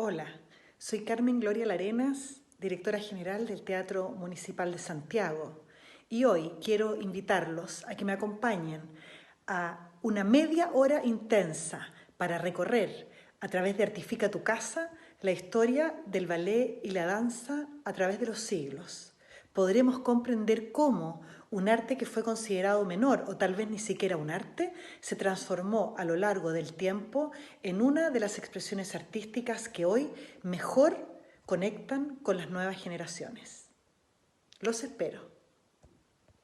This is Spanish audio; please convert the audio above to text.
Hola, soy Carmen Gloria Larenas, directora general del Teatro Municipal de Santiago, y hoy quiero invitarlos a que me acompañen a una media hora intensa para recorrer a través de Artifica tu Casa la historia del ballet y la danza a través de los siglos. Podremos comprender cómo un arte que fue considerado menor o tal vez ni siquiera un arte se transformó a lo largo del tiempo en una de las expresiones artísticas que hoy mejor conectan con las nuevas generaciones. Los espero.